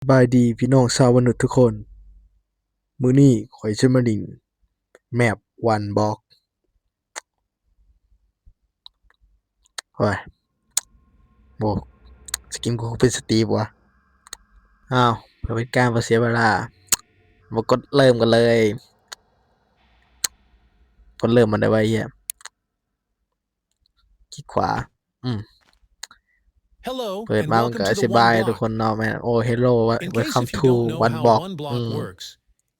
บายดีพี่น้องชาวมนุษย์ทุกคนมื้อนี้ข้อยสิมาเล่น Map One Block โอ้ยบ่สกินกูเป็นสตีฟวะอ้าวเพื่อเป็นการบ่เสียเวลามากดเริ่มกันเลยกดเริ่มมันได้ไว้เหี้ยคลิกขวาอืม Hello เปิด and มามัน welcome ก็อ to the ธิ One บายทุก Block. คนเนาะแม่นโอ้ Hello In case Welcome if you to don't know One how Block One อื Block ม works,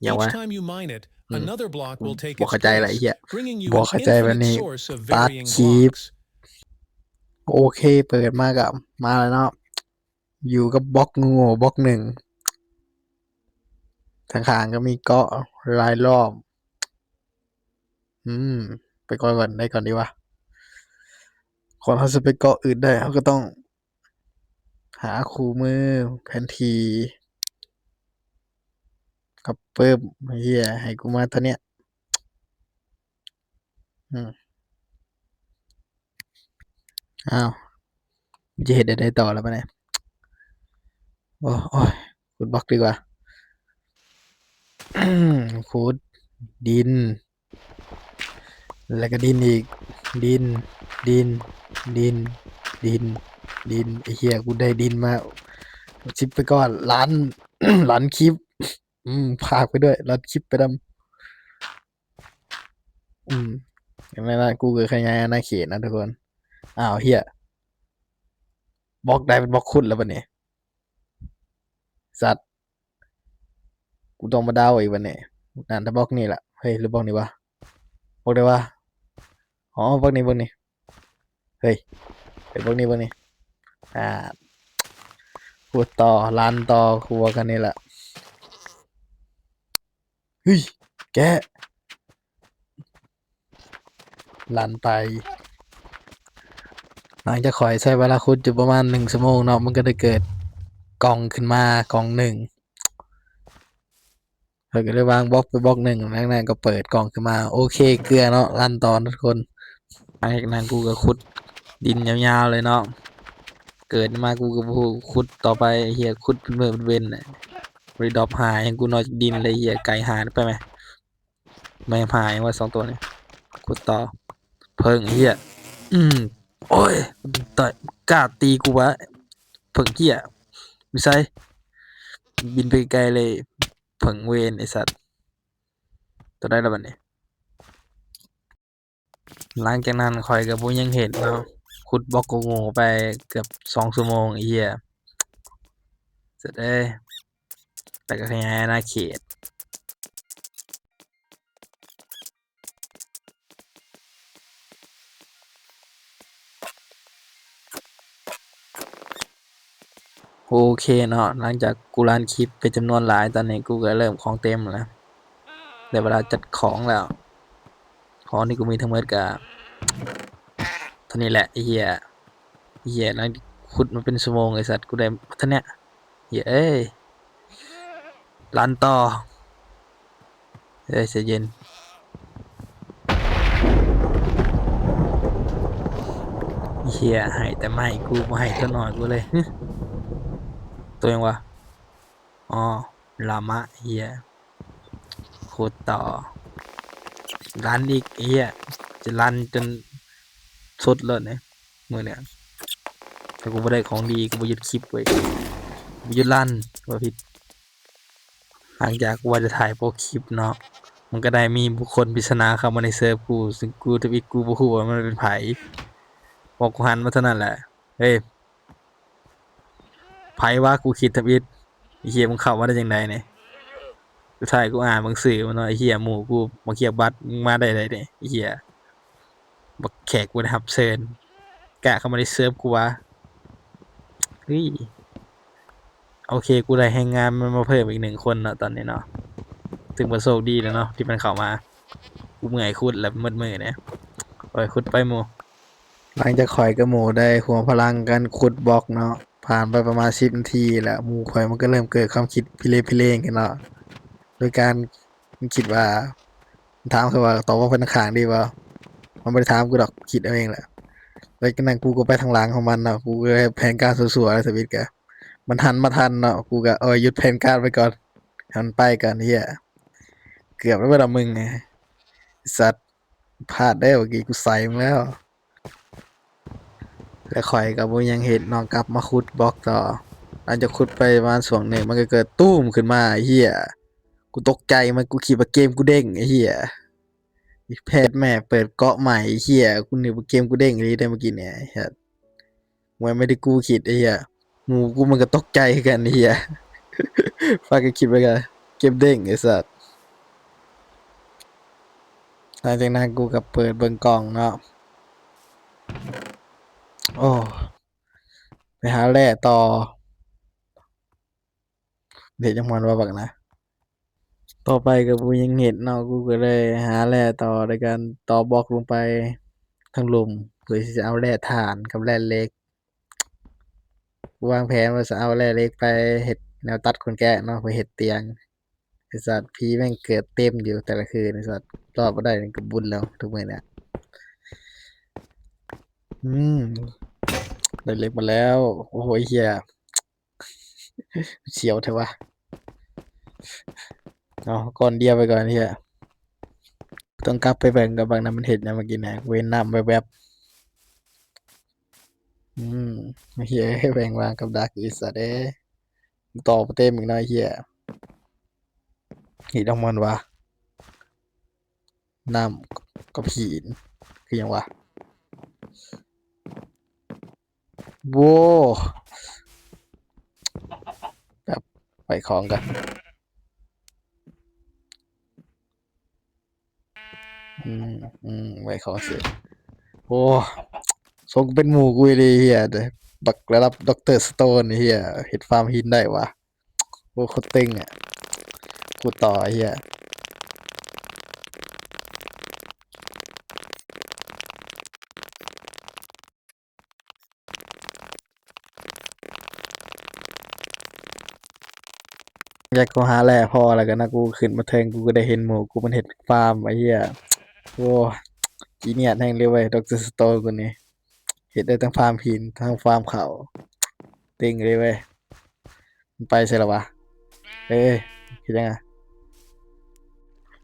หยัง each วะ time you mine it, อืม another block กู will take บ่ its เข้าใจละไอ้ place, เหี้ย bringing you บ่ an เข้าใจบัด infinite นี้ source of ตัด varying คลิป blocks. โอเคเปิดมาก็มาแล้วเนาะอยู่กับบล็อกโง่ๆบล็อกหนึ่งข้างๆก็มีเกาะรายรอบ อืม ไปเกาะก่อนได้ก่อนดีกว่าก่อนเราจะไปเกาะอื่นได้เราก็ต้องหาคู่มือแผนที่กับเพิ่มเหี้ยให้กูมาตัวเนี้ยอืมอ้าวกูจะเฮ็ดได้ต่อแล้วบัดนี้โอ้ยขุดบล็อกดีกว่าขุดดิน แล้วก็ดินอีก ดิน ดิน ดิน ดิน ดินไอ้เหี้ยกูได้ดินมาชิปไปก่อนล้าน ล้านคลิป พากไปด้วยล้านคลิปไปนำอย่างนั้นนะกูเกิดขยายอาณาเขตนะทุกคน อ้าวเหี้ยบล็อกได้เป็นบล็อกขุดแล้วบัดนี้สัตว์กูต้องมาเดาอีกบัดนี้นั่นถ้าบล็อกนี่ล่ะเฮ้ยหรือบล็อกนี้วะบล็อกใดวะอ๋อบล็อกนี้เฮ้ยบล็อกนี้อ่าขุดต่อลันต่อครัวกันนี่แหละเฮ้ยแกะลันไปหลังจากข่อยใช้เวลาขุดอยู่ประมาณ1ชั่วโมงเนาะมันก็ได้เกิดกล่องขึ้นมากล่องหนึ่งข้อยก็เลยวางบล็อกไปบล็อกหนึ่งแล้วนั้นก็เปิดกล่องขึ้นมาโอเคเกลือเนาะลันต่อทุกคนหลังจากนั้นกูก็ขุดดินยาวๆเลยเนาะเกิดมากูก็บ่ขุดต่อไปไอ้เหี้ยขุดเป็นมื้อเป็นเว้นน่ะบ่ได้ดร็อปหาหยังกูนอกจากดินเลยเหี้ยไก่หาไปไหมแม่งหาหยังวะ2ตัวนี้ขุดต่อเพิ่งไอ้เหี้ยโอ้ยต่อยกล้าตีกูวะเพิ่งเหี้ยอยู่ไสบินไปไกลเลยเพิ่งเวรไอ้สัตว์ตัวได้แล้วบัดนี้หลังจากนั้นข้อยก็บ่ยังเห็นเนาะขุดบล็อกโง่ๆไปเกือบ2ชั่วโมงไอ้เหี้ยเสร็จเอ้ยแต่ก็ขยายอาณาเขตโอเคเนาะหลังจากกูรันคลิปเป็นจำนวนหลายตอนนี้กูก็เริ่มของเต็มแล้วได้เวลาจัดของแล้วของที่กูมีทั้งหมดก็เท่านี้แหละไอ้เหี้ยหลังขุดมาเป็นชั่วโมงไอ้สัตว์กูได้เท่าเนี้ยเหี้ยเอ้ยรันต่อเอ้ยใจเย็นเหี้ยให้แต่ไม่กูบ่ให้ตัวน้อยกูเลยตัวหยังวะอ๋อลามะเหี้ยขุดต่อรันอีกไอ้เหี้ยจะรันจนสุดเลยเนี่ยมื้อเนี้ยถ้ากูบ่ได้ของดีกูบ่หยุดคลิปเว้ยบ่หยุดรันว่าผิดหลังจากกูว่าจะถ่ายโปรคลิปเนาะมันก็ได้มีบุคคลปริศนาเข้ามาในเซิร์ฟกูซึ่งกูทวิตกูบ่ฮู้ว่ามันเป็นไผพอกูหันมาเท่านั้นแหละเฮ้ยไผวะกูคิดทวิตไอ้เหี้ยมึงเข้ามาได้จังไดนี่สุดท้ายกูอ่านหนังสือมาเนาะไอ้เหี้ยหมู่กูมาเคียบบัตรมึงมาได้ไดนี่ไอ้เหี้ยบักแขกบ่ได้รับเชิญกล้าเข้ามาในเซิร์ฟกูวะเฮ้ยโอเคกูได้แรงงานมันมาเพิ่มอีก1คนเนาะตอนนี้เนาะถือว่าโชคดีแล้วเนาะที่มันเข้ามากูเมื่อยขุดแล้วมืดมื้อเนี่ยปล่อยขุดไปหมู่หลังจากข้อยกับหมู่ได้รวมพลังกันขุดบล็อกเนาะผ่านไปประมาณ10นาทีแล้วหมู่ข้อยมันก็เริ่มเกิดความคิดพิเรนพิเรนกันเนาะโดยการมันคิดว่าถามคือว่าตอบว่าเพิ่นข้างดีบ่มันบ่ได้ถามกูดอกคิดเอาเองแหละแล้วจากนั้นกูก็ไปทางหลังของมันเนาะกูก็เลยแผนการสั่วๆเลยสวิตช์ก็ มันหันมาทันเนาะกูก็หยุดแผนการไปก่อนหันไปก่อนเฮียเกือบแล้วเวลามึงไงสัตว์พลาดได้เมื่อกี้กูใส่มึงแล้วแล้วข่อยกับบ่ยังเห็นน้องกลับมาขุดบล็อกต่อหลังจากขุดไปประมาณช่วงหนึ่งมันก็เกิดตู้มขึ้นมาไอ้เฮียกูตกใจมันกูคิดว่าเกมกูเด้งไอ้เฮียแพทย์แม่เปิดเกาะใหม่ไอ้เฮียกูนึกว่าเกมกูเด้งอีหลีได้เมื่อกี้เนี่ยไอ้เหี้ยมันไม่ได้กูคิดไอ้เฮียหมู่กูมันก็ตกใจคือกันไอ้เฮียฝากกันคิดไว้กันเกมเด้งไอ้สัสหลังจากนั้นกูก็เปิดเบิ่งกล่องเนาะโอ้ไปหาแร่ต่อเดี๋ยวจังมันว่าบักนะ ต่อไปก็บ่ยังเห็นเนาะกูก็เลยหาแร่ต่อด้วยการต่อบล็อกลงไปทั้งหลุมเพื่อที่จะเอาแร่ถ่านกับแร่เหล็กกูวางแผนว่าจะเอาแร่เหล็กไปเฮ็ดแนวตัดขนแกะเนาะเพื่อเฮ็ดเตียงไอ้สัตว์ผีแม่งเกิดเต็มอยู่แต่ละคืนไอ้สัตว์รอดบ่ได้นี่ก็บุญแล้วทุกมื้อเนี่ยอืมได้เหล็กมาแล้วโอ้โฮไอ้เหี้ยเสียวแท้วะเอาก้อนเดียวไปก่อนไอ้เหี้ยต้องกลับไปเบิ่งกับบักนั้นมันเฮ็ดหยังเมื่อกี้เนี่ยกูเห็นน้ำแวบๆไอ้เหี้ยแม่งวางกับดักอีสัตว์เอ้ยต่อบ่เต็มอีกเนาะไอ้เหี้ยเฮ็ดของมันวะ น้ำกับหินคือหยังวะโว้แบบไปของกันอืมไปของเสร็จโอ้ทรงเป็นหมู่กูเลยเฮียเด้อบักระดับด็อกเตอร์สโตนเฮียเฮ็ดฟาร์มหินได้วะโอ้โคตรเต็งอ่ะกูต่อไอ้เฮียอยากกูหาแร่พอแล้วกันนะกูขึ้นมาเทิงกูก็ได้เห็นหมู่กูมันเฮ็ดฟาร์มไอ้เฮียโอ้จีเนียสแฮ่งเลยเว้ยด็อกเตอร์สโตนกูนี่เฮ็ดได้ทั้งฟาร์มหินทั้งฟาร์มข้าวเต็งเลยเว้ยมันไปไสแล้ววะเอ้ยเฮ็ดยังอะ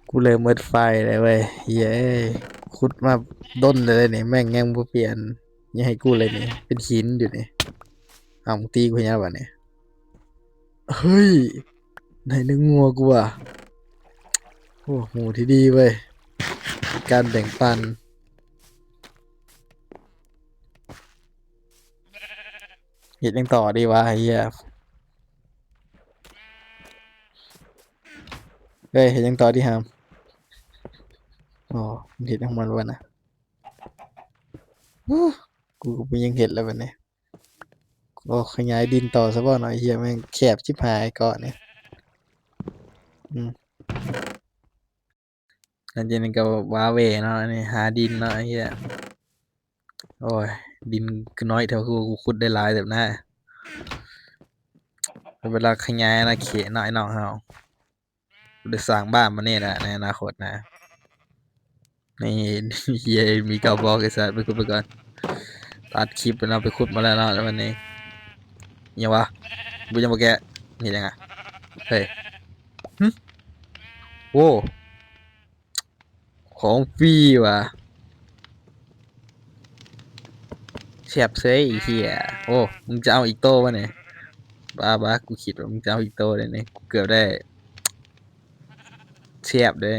กูเลยหมดไฟเลยเว้ยเหี้ยเอ้ยขุดมาด้นเลยนี่แม่งยังบ่เปลี่ยนยังให้กูเลยนี่เป็นหินอยู่นี่อ้าวมึงตีกูเหี้ยบัดนี้เฮ้ยไหนเนื้องัวกูอ่ะโอ้หมูที่ดีเว้ยการแบ่งปันเฮ็ดหยังต่อดีวะไอ้เหี้ยเฮ้ยเฮ็ดหยังต่อดีหามอ๋อมันเฮ็ดของมันวะนะฮู้กูก็บ่ยังเฮ็ดแล้วบัดนี้ก็ขยายดินต่อซะบ่หน่อยเหี้ยแม่งแคบชิบหายเกาะนี่อืมหลังจากนั้นก็ว้าเหว่เนาะอันนี้หาดินเนาะไอ้เหี้ย โอ้ยดินคือน้อยเท่ากูขุดได้หลายแบบนั้นเวลาขยายอาณาเขตเนาะไอ้น้องเฮากูได้สร้างบ้านมานี่แหละในอนาคตนะนี่เหี้ยมีเก่าบอกไอ้สัสไปขุดไปก่อนตัดคลิปไปเนาะไปขุดมาแล้วเนาะแล้ววันนี้อิหยังวะกูยังบ่แกะเฮ็ดหยังอะเฮ้ยหึโอ้ของฟรีว่ะแซ่บเซยไอ้เหี้ยโอ้มึงจะเอาอีกโต้ปะเนี่ยบ้ากูคิดว่ามึงจะเอาอีกโต้เลยเนี่ยกูเกือบได้แซ่บเด้อ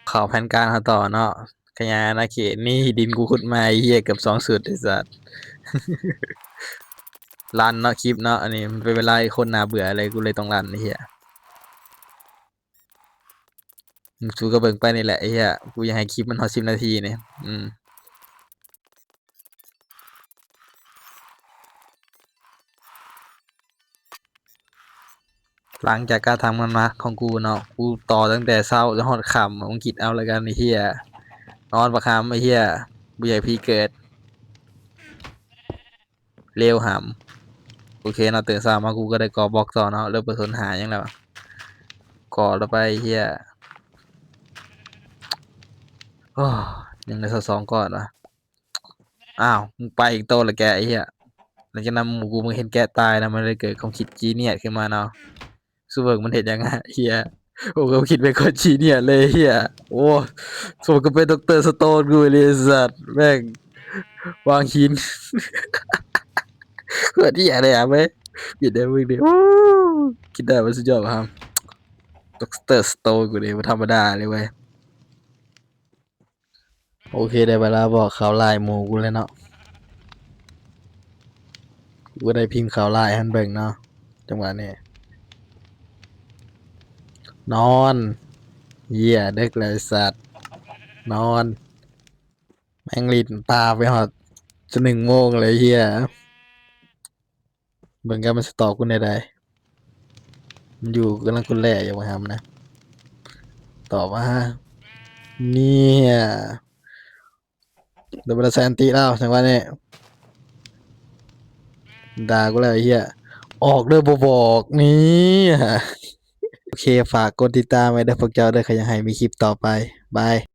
เข้าแผนการเขาต่อเนาะขยายอาณาเขตนี่ดินกูขุดมาไอ้เหี้ยเกือบ2สุดไอ้สัสรันเนาะคลิปเนาะอันนี้มันเป็นเวลาที่คนน่าเบื่ออะไรกูเลยต้องรันไอ้เหี้ยมึงสู้ก็เบิ่งไปนี่แหละไอ้เหี้ยกูอยากให้คลิปมันฮอด10นาทีนี่หลังจากการทำงานมาของกูเนาะกูต่อตั้งแต่เช้าจนฮอดค่ำมึงคิดเอาแล้วกันไอ้เหี้ยนอนบักค่ำไอ้เหี้ยบ่อยากให้ผีเกิดเลวห่ำโอเคเนาะตื่นเช้ามากูก็ได้ก่อบล็อกต่อเนาะเริ่มบ่สนหาหยังแล้วก่อแล้วไปไอ้เหี้ย โอ้ยังได้สัก2ก้อนวะอ้าวมึงไปอีกโตละแกไอ้เหี้ย ลังจากนั้นหมู่กูมึงเห็นแกะตายนะมันเลยเกิดความคิดจีเนียสขึ้นมาเนาะซูเบิร์กมันเห็นยังไงเฮียโอ้ก็คิดเป็นคนจีเนียสเลยเฮียโอ้สมก็เป็นดอกเตอร์สโตนกูเลยสัตว์แม่งวางหินเกิดที่อะไรอ่ะไหมคิดได้มึงดิโอ้คิดได้มันสุดยอดครับดอกเตอร์สโตนกูเลยมันธรรมดาเลยเว้ยโอเคได้เวลาบอกข่าวลายหมู่กูแล้วเนาะกูได้พิมพ์ข่าวลายให้มันเบิ่งเนาะจังหวะนี้นอนเหี้ยเด็กเลยสัตว์นอนแม่งลิ้นตาไปหอดจะ1 โมงเลยเหี้ยเบิ่งกันมันสตอบกูได้ใดมันอยู่กำลังคนแรกอยู่มาทำนะตอบว่าเนี่ยเดี๋ยวมันจะแซนติแล้วจังหวะนี้ด่ากูเลยไอ้เหี้ยออกเด้อบ่บอกนี่โอเคฝากกดติดตามไว้เด้อพวกเจ้าเด้อใครอยากให้มีคลิปต่อไปบาย